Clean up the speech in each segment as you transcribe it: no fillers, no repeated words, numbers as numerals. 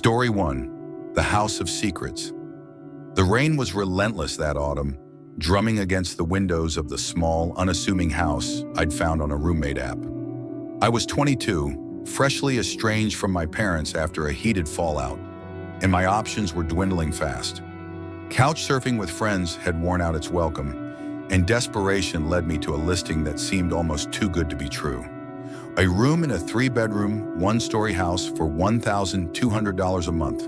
Story 1. The House of Secrets. The rain was relentless that autumn, drumming against the windows of the small, unassuming house I'd found on a roommate app. I was 22, freshly estranged from my parents after a heated fallout, and my options were dwindling fast. Couch surfing with friends had worn out its welcome, and desperation led me to a listing that seemed almost too good to be true. A room in a 3-bedroom, 1-story house for $1,200 a month.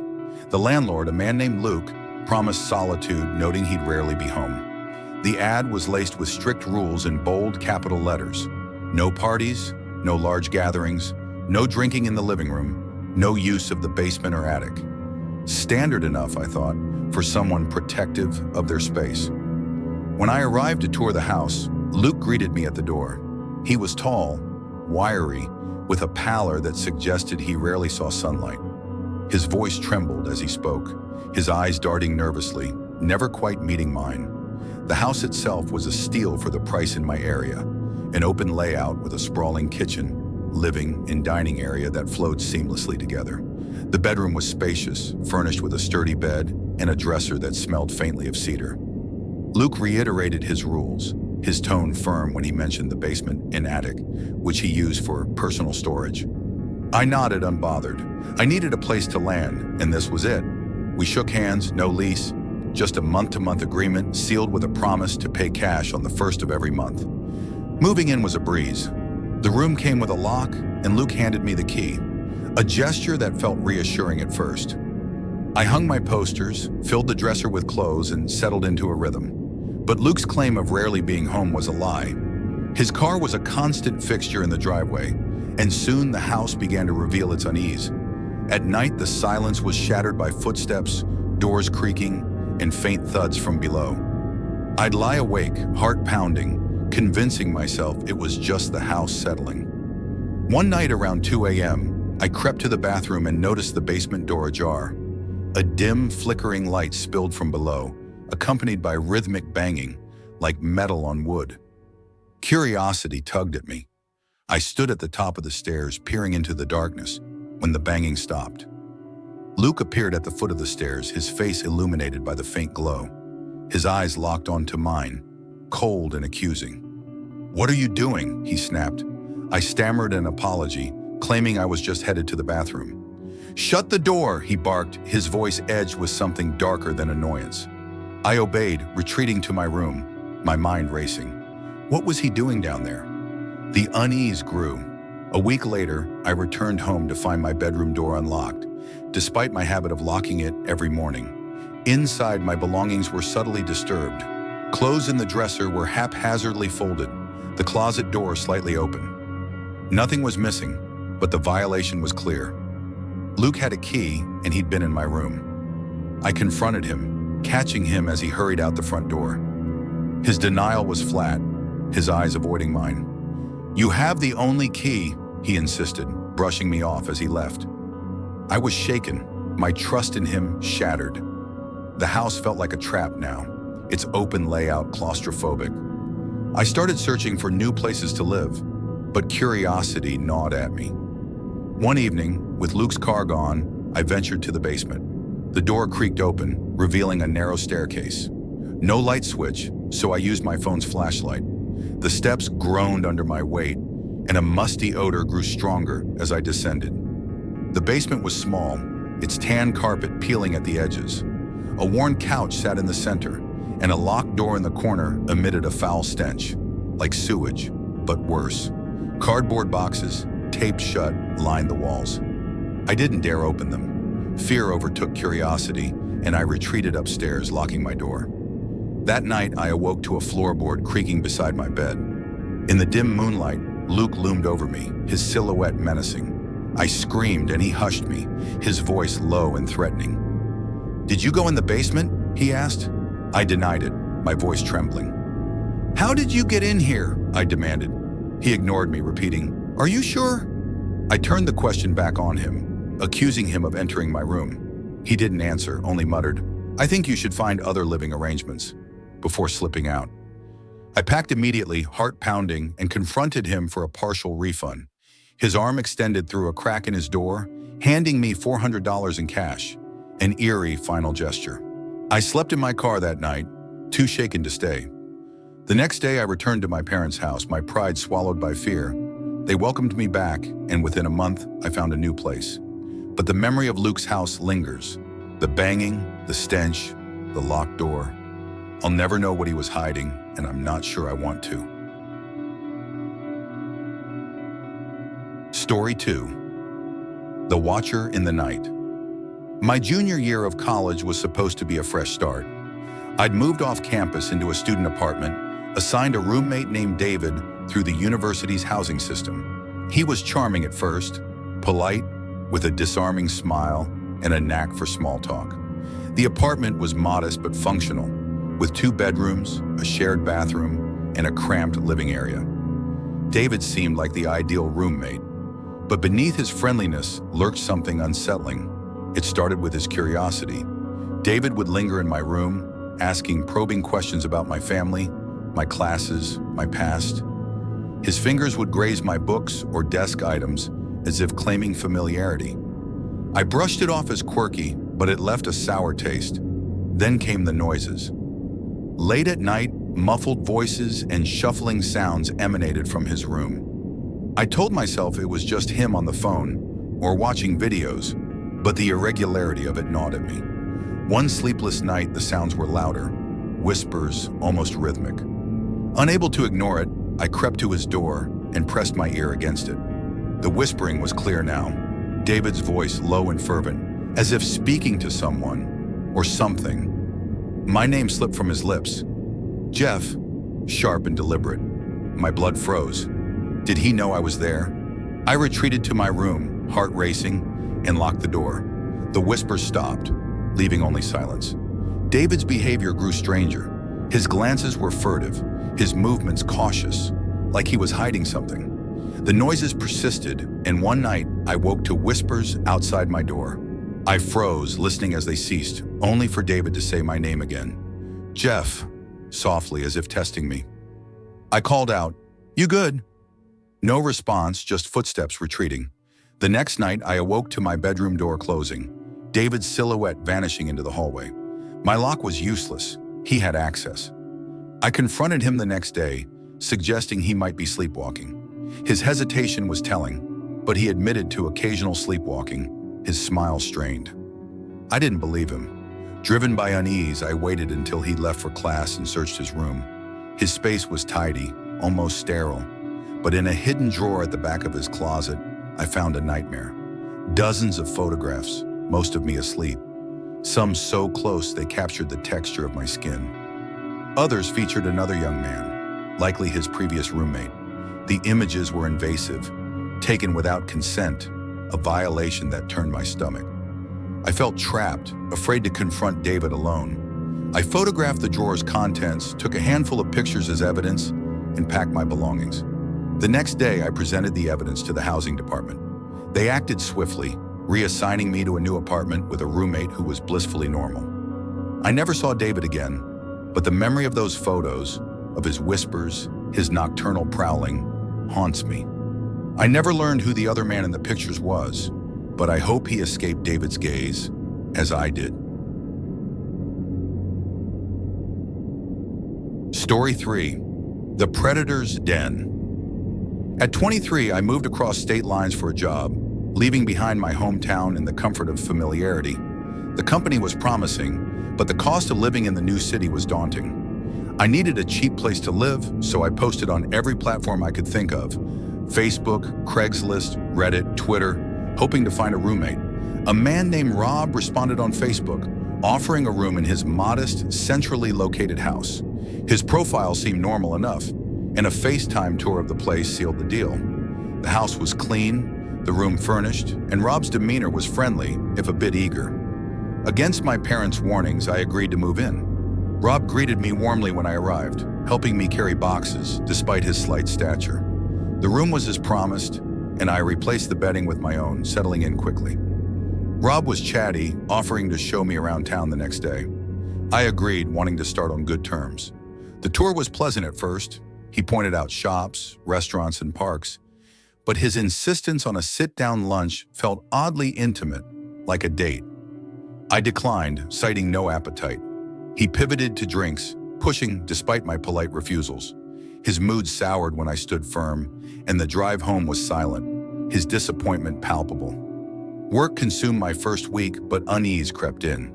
The landlord, a man named Luke, promised solitude, noting he'd rarely be home. The ad was laced with strict rules in bold capital letters. No parties, no large gatherings, no drinking in the living room, no use of the basement or attic. Standard enough, I thought, for someone protective of their space. When I arrived to tour the house, Luke greeted me at the door. He was tall, wiry, with a pallor that suggested he rarely saw sunlight. His voice trembled as he spoke, his eyes darting nervously, never quite meeting mine. The house itself was a steal for the price in my area, an open layout with a sprawling kitchen, living, and dining area that flowed seamlessly together. The bedroom was spacious, furnished with a sturdy bed and a dresser that smelled faintly of cedar. Luke reiterated his rules, his tone firm when he mentioned the basement and attic, which he used for personal storage. I nodded unbothered. I needed a place to land, and this was it. We shook hands, no lease, just a month-to-month agreement sealed with a promise to pay cash on the first of every month. Moving in was a breeze. The room came with a lock, and Luke handed me the key, a gesture that felt reassuring at first. I hung my posters, filled the dresser with clothes, and settled into a rhythm. But Luke's claim of rarely being home was a lie. His car was a constant fixture in the driveway, and soon the house began to reveal its unease. At night, the silence was shattered by footsteps, doors creaking, and faint thuds from below. I'd lie awake, heart pounding, convincing myself it was just the house settling. One night around 2 a.m., I crept to the bathroom and noticed the basement door ajar. A dim, flickering light spilled from below, accompanied by rhythmic banging, like metal on wood. Curiosity tugged at me. I stood at the top of the stairs, peering into the darkness, when the banging stopped. Luke appeared at the foot of the stairs, his face illuminated by the faint glow. His eyes locked onto mine, cold and accusing. "What are you doing?" he snapped. I stammered an apology, claiming I was just headed to the bathroom. "Shut the door," he barked, his voice edged with something darker than annoyance. I obeyed, retreating to my room, my mind racing. What was he doing down there? The unease grew. A week later, I returned home to find my bedroom door unlocked, despite my habit of locking it every morning. Inside, my belongings were subtly disturbed. Clothes in the dresser were haphazardly folded, the closet door slightly open. Nothing was missing, but the violation was clear. Luke had a key, and he'd been in my room. I confronted him, catching him as he hurried out the front door. His denial was flat, his eyes avoiding mine. "You have the only key," he insisted, brushing me off as he left. I was shaken, my trust in him shattered. The house felt like a trap now, its open layout claustrophobic. I started searching for new places to live, but curiosity gnawed at me. One evening, with Luke's car gone, I ventured to the basement. The door creaked open, revealing a narrow staircase. No light switch, so I used my phone's flashlight. The steps groaned under my weight, and a musty odor grew stronger as I descended. The basement was small, its tan carpet peeling at the edges. A worn couch sat in the center, and a locked door in the corner emitted a foul stench, like sewage, but worse. Cardboard boxes, taped shut, lined the walls. I didn't dare open them. Fear overtook curiosity, and I retreated upstairs, locking my door. That night, I awoke to a floorboard creaking beside my bed. In the dim moonlight, Luke loomed over me, his silhouette menacing. I screamed, and he hushed me, his voice low and threatening. "Did you go in the basement?" he asked. I denied it, my voice trembling. "How did you get in here?" I demanded. He ignored me, repeating, "Are you sure?" I turned the question back on him, accusing him of entering my room. He didn't answer, only muttered, "I think you should find other living arrangements," before slipping out. I packed immediately, heart pounding, and confronted him for a partial refund. His arm extended through a crack in his door, handing me $400 in cash, an eerie final gesture. I slept in my car that night, too shaken to stay. The next day I returned to my parents' house, my pride swallowed by fear. They welcomed me back, and within a month I found a new place. But the memory of Luke's house lingers. The banging, the stench, the locked door. I'll never know what he was hiding, and I'm not sure I want to. Story 2. The Watcher in the Night. My junior year of college was supposed to be a fresh start. I'd moved off campus into a student apartment, assigned a roommate named David through the university's housing system. He was charming at first, polite, with a disarming smile and a knack for small talk. The apartment was modest but functional, with 2 bedrooms, a shared bathroom, and a cramped living area. David seemed like the ideal roommate, but beneath his friendliness lurked something unsettling. It started with his curiosity. David would linger in my room, asking probing questions about my family, my classes, my past. His fingers would graze my books or desk items as if claiming familiarity. I brushed it off as quirky, but it left a sour taste. Then came the noises. Late at night, muffled voices and shuffling sounds emanated from his room. I told myself it was just him on the phone or watching videos, but the irregularity of it gnawed at me. One sleepless night, the sounds were louder, whispers, almost rhythmic. Unable to ignore it, I crept to his door and pressed my ear against it. The whispering was clear now, David's voice low and fervent, as if speaking to someone or something. My name slipped from his lips. Jeff, sharp and deliberate. My blood froze. Did he know I was there? I retreated to my room, heart racing, and locked the door. The whispers stopped, leaving only silence. David's behavior grew stranger. His glances were furtive, his movements cautious, like he was hiding something. The noises persisted, and one night I woke to whispers outside my door. I froze, listening as they ceased, only for David to say my name again. Jeff, softly, as if testing me. I called out, "You good?" No response, just footsteps retreating. The next night, I awoke to my bedroom door closing, David's silhouette vanishing into the hallway. My lock was useless. He had access. I confronted him the next day, suggesting he might be sleepwalking. His hesitation was telling, but he admitted to occasional sleepwalking, his smile strained. I didn't believe him. Driven by unease, I waited until he left for class and searched his room. His space was tidy, almost sterile, but in a hidden drawer at the back of his closet, I found a nightmare. Dozens of photographs, most of me asleep. Some so close they captured the texture of my skin. Others featured another young man, likely his previous roommate. The images were invasive, taken without consent, a violation that turned my stomach. I felt trapped, afraid to confront David alone. I photographed the drawer's contents, took a handful of pictures as evidence, and packed my belongings. The next day, I presented the evidence to the housing department. They acted swiftly, reassigning me to a new apartment with a roommate who was blissfully normal. I never saw David again, but the memory of those photos, of his whispers, his nocturnal prowling, haunts me. I never learned who the other man in the pictures was, but I hope he escaped David's gaze, as I did. Story 3. The Predator's Den. At 23, I moved across state lines for a job, leaving behind my hometown and the comfort of familiarity. The company was promising, but the cost of living in the new city was daunting. I needed a cheap place to live, so I posted on every platform I could think of: Facebook, Craigslist, Reddit, Twitter, hoping to find a roommate. A man named Rob responded on Facebook, offering a room in his modest, centrally located house. His profile seemed normal enough, and a FaceTime tour of the place sealed the deal. The house was clean, the room furnished, and Rob's demeanor was friendly, if a bit eager. Against my parents' warnings, I agreed to move in. Rob greeted me warmly when I arrived, helping me carry boxes despite his slight stature. The room was as promised, and I replaced the bedding with my own, settling in quickly. Rob was chatty, offering to show me around town the next day. I agreed, wanting to start on good terms. The tour was pleasant at first. He pointed out shops, restaurants, and parks, but his insistence on a sit-down lunch felt oddly intimate, like a date. I declined, citing no appetite. He pivoted to drinks, pushing despite my polite refusals. His mood soured when I stood firm, and the drive home was silent, his disappointment palpable. Work consumed my first week, but unease crept in.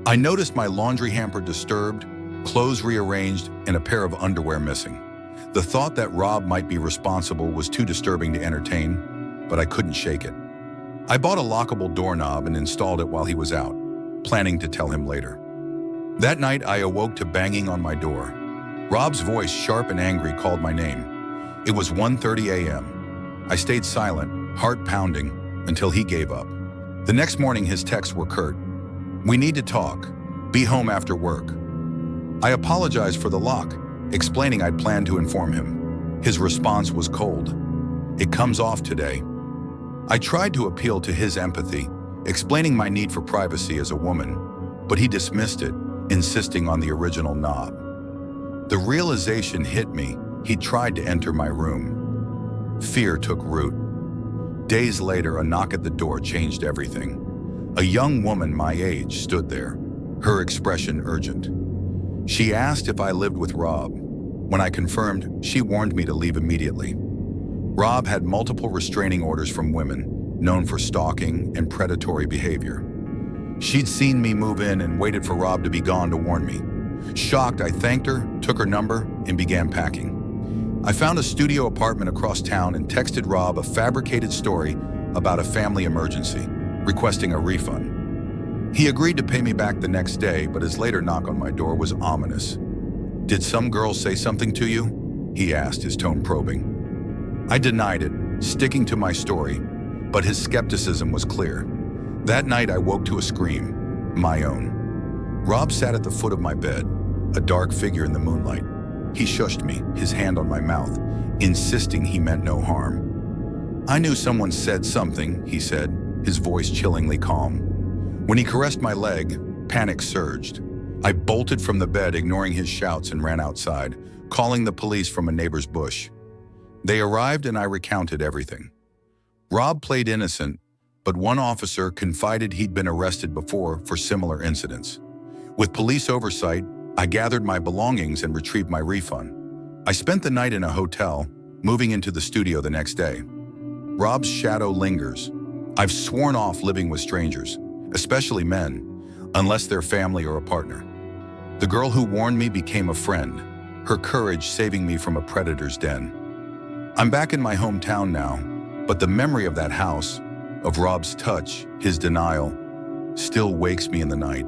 I noticed my laundry hamper disturbed, clothes rearranged, and a pair of underwear missing. The thought that Rob might be responsible was too disturbing to entertain, but I couldn't shake it. I bought a lockable doorknob and installed it while he was out, planning to tell him later. That night, I awoke to banging on my door. Rob's voice, sharp and angry, called my name. It was 1:30 a.m. I stayed silent, heart pounding, until he gave up. The next morning, his texts were curt. "We need to talk. Be home after work." I apologized for the lock, explaining I'd planned to inform him. His response was cold. "It comes off today." I tried to appeal to his empathy, explaining my need for privacy as a woman, but he dismissed it, insisting on the original knob. The realization hit me he'd tried to enter my room. Fear took root. Days later, a knock at the door changed everything. A young woman my age stood there, her expression urgent. She asked if I lived with Rob. When I confirmed, she warned me to leave immediately. Rob had multiple restraining orders from women, known for stalking and predatory behavior. She'd seen me move in and waited for Rob to be gone to warn me. Shocked, I thanked her, took her number, and began packing. I found a studio apartment across town and texted Rob a fabricated story about a family emergency, requesting a refund. He agreed to pay me back the next day, but his later knock on my door was ominous. "Did some girl say something to you?" he asked, his tone probing. I denied it, sticking to my story, but his skepticism was clear. That night, I woke to a scream, my own. Rob sat at the foot of my bed, a dark figure in the moonlight. He shushed me, his hand on my mouth, insisting he meant no harm. "I knew someone said something," he said, his voice chillingly calm. When he caressed my leg, panic surged. I bolted from the bed, ignoring his shouts, and ran outside, calling the police from a neighbor's bush. They arrived and I recounted everything. Rob played innocent, but one officer confided he'd been arrested before for similar incidents. With police oversight, I gathered my belongings and retrieved my refund. I spent the night in a hotel, moving into the studio the next day. Rob's shadow lingers. I've sworn off living with strangers, especially men, unless they're family or a partner. The girl who warned me became a friend, her courage saving me from a predator's den. I'm back in my hometown now, but the memory of that house, of Rob's touch, his denial, still wakes me in the night.